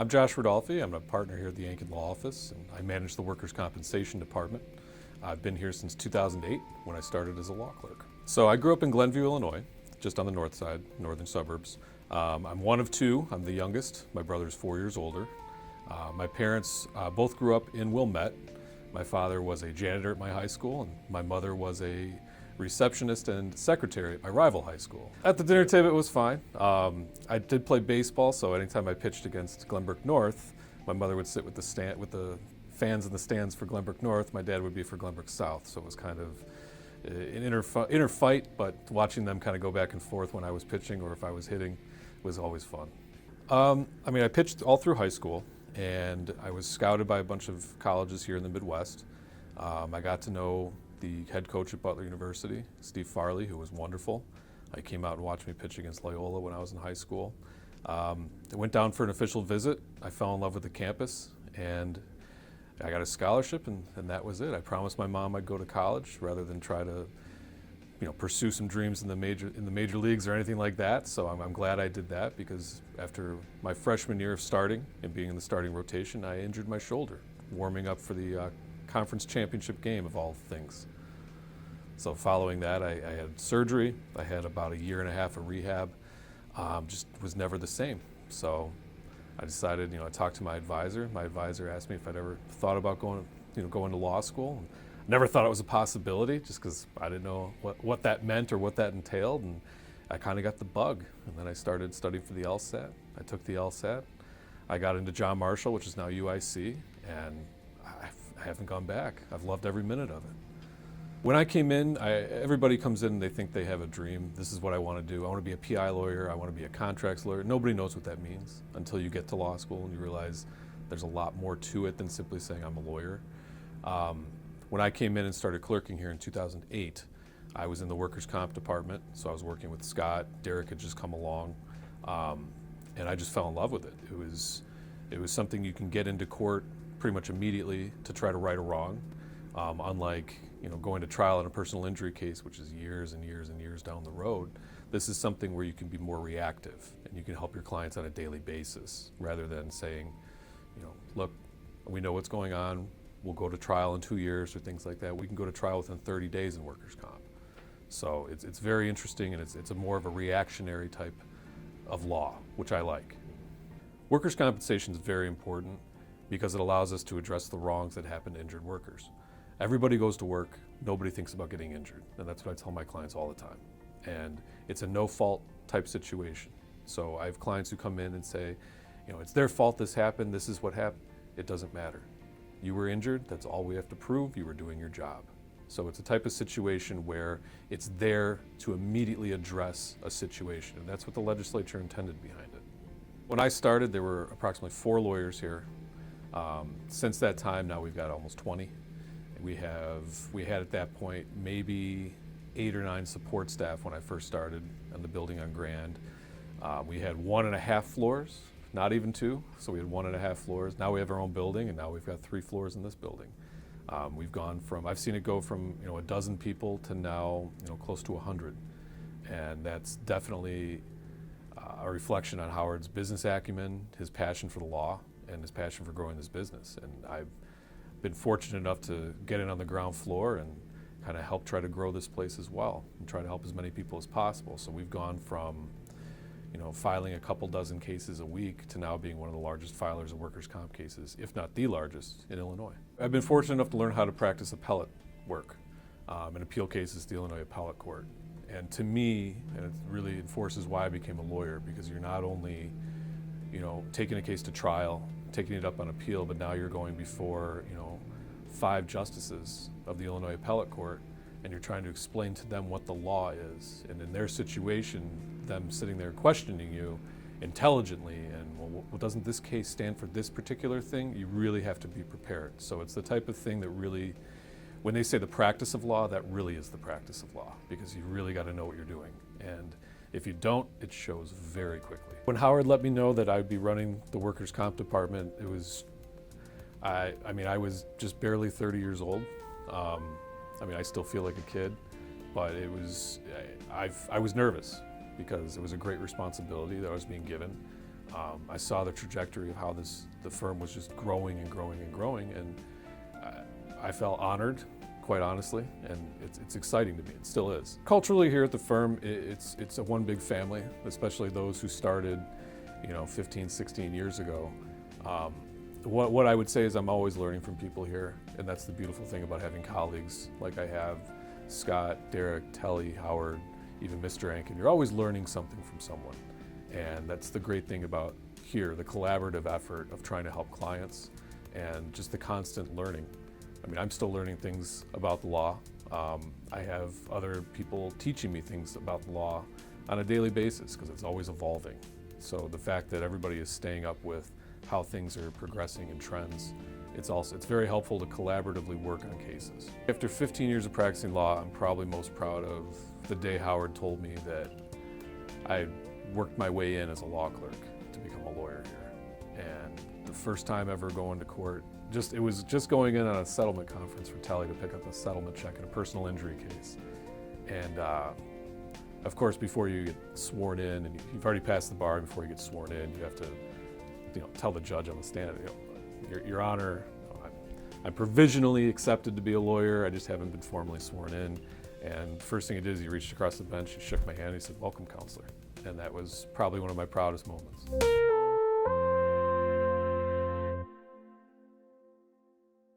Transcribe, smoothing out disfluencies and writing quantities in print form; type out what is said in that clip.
I'm Josh Rudolfi. I'm a partner here at the Ankin Law Office, and I manage the Workers' Compensation Department. I've been here since 2008 when I started as a law clerk. So I grew up in Glenview, Illinois, just on the north side, northern suburbs. I'm one of two. I'm the youngest. My brother's 4 years older. My parents both grew up in Wilmette. My father was a janitor at my high school, and my mother was a receptionist and secretary at my rival high school. At the dinner table, it was fine. I did play baseball, so anytime I pitched against Glenbrook North, my mother would sit with the fans in the stands for Glenbrook North. My dad would be for Glenbrook South, so it was kind of an inner fight, but watching them kind of go back and forth when I was pitching or if I was hitting was always fun. I pitched all through high school, and I was scouted by a bunch of colleges here in the Midwest. I got to know the head coach at Butler University, Steve Farley, who was wonderful. He came out and watched me pitch against Loyola when I was in high school. I went down for an official visit. I fell in love with the campus, and I got a scholarship, and that was it. I promised my mom I'd go to college rather than try to, pursue some dreams in the major leagues or anything like that. So I'm glad I did that, because after my freshman year of starting and being in the starting rotation, I injured my shoulder warming up for the conference championship game of all things. So following that, I had surgery. I had about a year and a half of rehab. Just was never the same. So I decided, I talked to my advisor. My advisor asked me if I'd ever thought about going to law school. Never thought it was a possibility, just because I didn't know what that meant or what that entailed. And I kind of got the bug. And then I started studying for the LSAT. I took the LSAT. I got into John Marshall, which is now UIC, and I haven't gone back. I've loved every minute of it. When I came in, everybody comes in and they think they have a dream. This is what I want to do. I want to be a PI lawyer. I want to be a contracts lawyer. Nobody knows what that means until you get to law school and you realize there's a lot more to it than simply saying I'm a lawyer. When I came in and started clerking here in 2008, I was in the workers' comp department, so I was working with Scott. Derek had just come along, and I just fell in love with it. It was something you can get into court pretty much immediately to try to right a wrong, unlike going to trial in a personal injury case, which is years and years and years down the road. This is something where you can be more reactive and you can help your clients on a daily basis, rather than saying, look, we know what's going on, we'll go to trial in 2 years or things like that. We can go to trial within 30 days in workers' comp. So it's very interesting, and it's a more of a reactionary type of law, which I like. Workers' compensation is very important because it allows us to address the wrongs that happen to injured workers. Everybody goes to work, nobody thinks about getting injured, and that's what I tell my clients all the time. And it's a no-fault type situation. So I have clients who come in and say, it's their fault this happened, this is what happened. It doesn't matter. You were injured, that's all we have to prove, you were doing your job. So it's a type of situation where it's there to immediately address a situation, and that's what the legislature intended behind it. When I started, there were approximately 4 lawyers here. Since that time, now we've got almost 20. We had at that point maybe 8 or 9 support staff when I first started on the building on Grand. We had 1.5 floors, not even 2, so we had 1.5 floors. Now we have our own building, and now we've got 3 floors in this building. I've seen it go from a dozen people to now close to 100, and that's definitely a reflection on Howard's business acumen, his passion for the law, and his passion for growing this business. And I've been fortunate enough to get in on the ground floor and kind of help try to grow this place as well and try to help as many people as possible. So we've gone from filing a couple dozen cases a week to now being one of the largest filers of workers' comp cases, if not the largest, in Illinois. I've been fortunate enough to learn how to practice appellate work and appeal cases to the Illinois Appellate Court. And to me, and it really enforces why I became a lawyer, because you're not only taking a case to trial, taking it up on appeal, but now you're going before 5 justices of the Illinois Appellate Court, and you're trying to explain to them what the law is. And in their situation, them sitting there questioning you intelligently, and well, doesn't this case stand for this particular thing? You really have to be prepared. So it's the type of thing that really, when they say the practice of law, that really is the practice of law, because you really got to know what you're doing. And if you don't, it shows very quickly. When Howard let me know that I'd be running the workers' comp department, it was, I was just barely 30 years old. I still feel like a kid, but it was, I was nervous because it was a great responsibility that I was being given. I saw the trajectory of how the firm was just growing and growing and growing, and I felt honored, quite honestly, and it's exciting to me. It still is. Culturally here at the firm, it's a one big family, especially those who started, 15, 16 years ago. What I would say is I'm always learning from people here, and that's the beautiful thing about having colleagues like I have Scott, Derek, Telly, Howard, even Mr. Ankin. You're always learning something from someone, and that's the great thing about here, the collaborative effort of trying to help clients and just the constant learning. I mean, I'm still learning things about the law. I have other people teaching me things about the law on a daily basis because it's always evolving. So the fact that everybody is staying up with how things are progressing and trends, it's very helpful to collaboratively work on cases. After 15 years of practicing law, I'm probably most proud of the day Howard told me that I worked my way in as a law clerk to become a lawyer here. And the first time ever going to court, it was just going in on a settlement conference for Telly to pick up a settlement check in a personal injury case. And of course, before you get sworn in, and you've already passed the bar, before you get sworn in, you have to tell the judge on the stand, Your Honor, I'm provisionally accepted to be a lawyer, I just haven't been formally sworn in. And first thing he did is he reached across the bench, he shook my hand, he said, "Welcome, counselor." And that was probably one of my proudest moments.